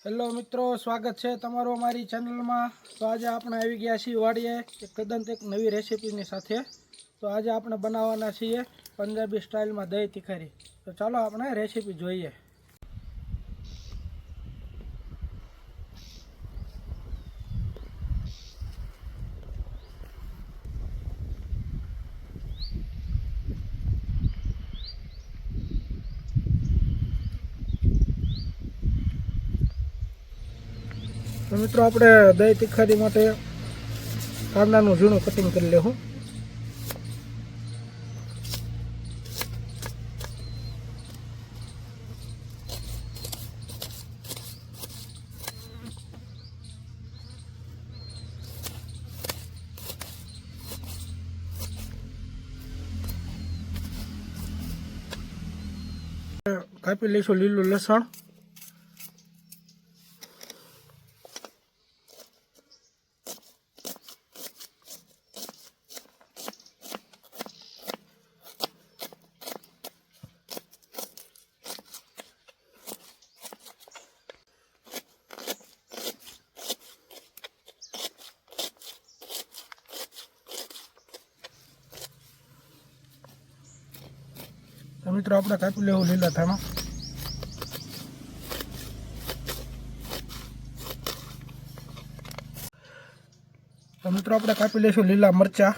Hello મિત્રો, સ્વાગત છે તમારું અમારી ચેનલમાં। તો આજે આપણે આવી ગયા છીએ વાડીએ તદ્દન એક નવી રેસીપીની સાથે। તો આજે આપણે બનાવવાના છીએ પંજાબી સ્ટાઇલમાં દહીં તીખારી। તો ચાલો આપણે રેસીપી જોઈએ। તો મિત્રો આપણે દહીં તીખારી માટે કાંદાનું ઝીણું કટિંગ કરી લેવું। કાપી લઈશું લીલું લસણ, તો મિત્રો આપણે કાપી લેવું લીલા ધાણા, તો મિત્રો આપણે કાપી લઈશું લીલા મરચા,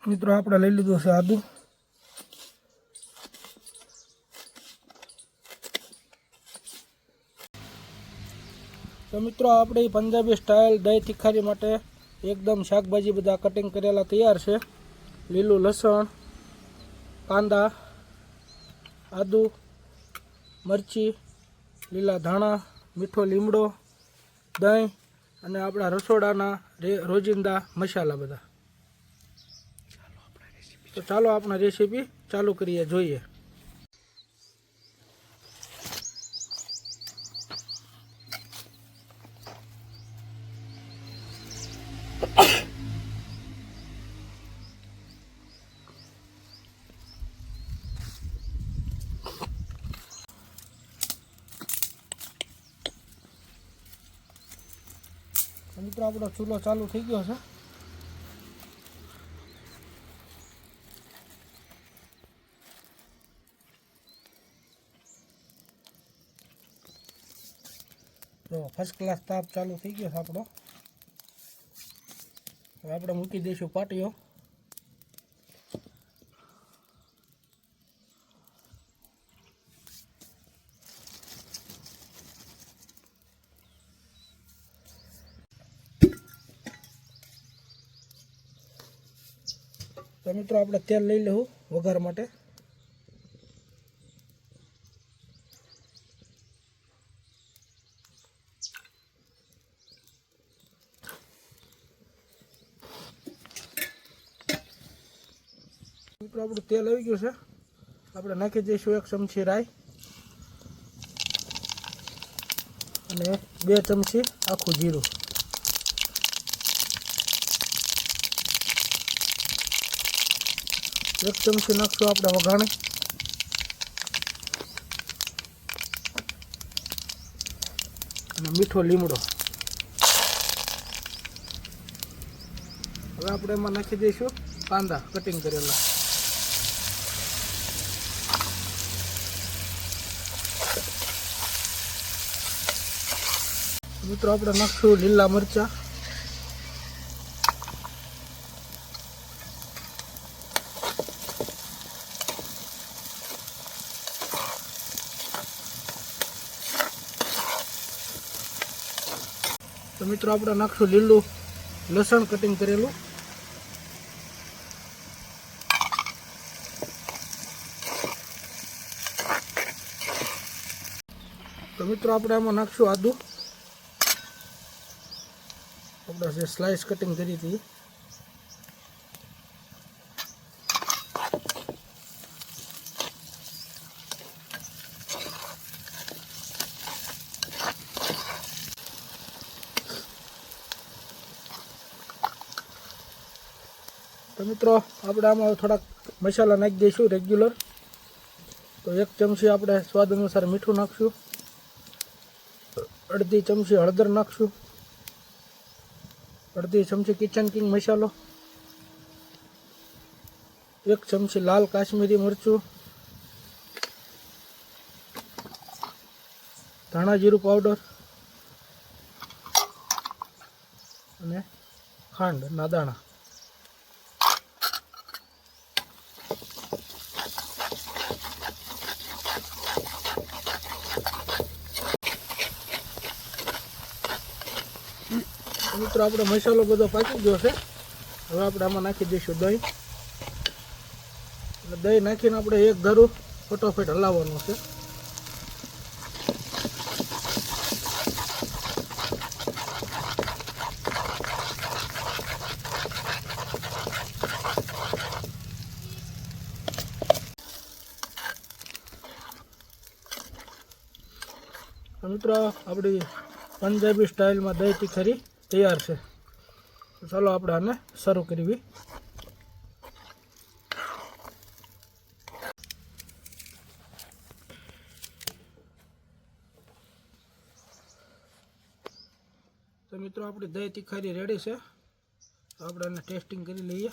મિત્રો આપણે લઈ લીધું છે આદુ, તો મિત્રો આપણી પંજાબી સ્ટાઇલ દહીં તીખારી માટે એકદમ શાકભાજી બધા કટિંગ કરેલા તૈયાર છે। લીલું લસણ, કાંદા, આદુ, મરચી, લીલા ધાણા, મીઠો લીમડો, દહીં અને આપણા રસોડાના રોજિંદા મસાલા બધા। તો ચાલો આપણે રેસીપી ચાલુ કરીએ, જોઈએ। મિત્રો આપણો ચૂલો ચાલુ થઈ ગયો છે। તો ફર્સ્ટ ક્લાસ તાપ ચાલુ થઈ ગયો છે આપણો। હવે આપણે મૂકી દઈશું પાટીઓ। તો મિત્રો આપણે તેલ લઈ લેવું વઘાર માટે। મિત્રો આપણું તેલ આવી ગયું છે, આપણે નાખી દઈશું 1 ચમચી રાઈ અને 2 ચમચી આખું જીરું। એક ચમચી નાખશું આપણે વઘાણી અને મીઠો લીમડો। હવે આપણે એમાં નાખી દઈશું કાંદા કટિંગ કરેલા। મિત્રો આપણે નાખશું લીલા મરચા, તો મિત્રો આપણે નાખશું લીલું લસણ કટિંગ કરેલું, તો મિત્રો આપણે આમાં નાખશું આદુ, આપણે જે સ્લાઇસ કટિંગ કરી હતી। તો મિત્રો આપણે આમાં થોડાક મસાલા નાખી દઈશું રેગ્યુલર. તો 1 ચમચી આપણે સ્વાદ અનુસાર મીઠું નાખશું, અડધી ચમચી હળદર નાખશું, અડધી ચમચી કિચન કિંગ મસાલો, 1 ચમચી લાલ કાશ્મીરી મરચું, ધાણા જીરું પાવડર અને ખાંડના દાણા. મિત્રો આપણે મસાલો બધો પાકી ગયો છે. હવે આપણે આમાં નાખી દઈશું દહીં. એટલે દહીં નાખીને આપણે એક ધારું ફટોફટ હલાવવાનું છે. મિત્રો આપણી પંજાબી સ્ટાઇલમાં દહીં તીખારી તૈયાર છે. તો ચાલો આપણે આને શરૂ કરવી. તો મિત્રો આપણી દહીં તીખારી રેડી છે. આપણે આને ટેસ્ટિંગ કરી લઈએ.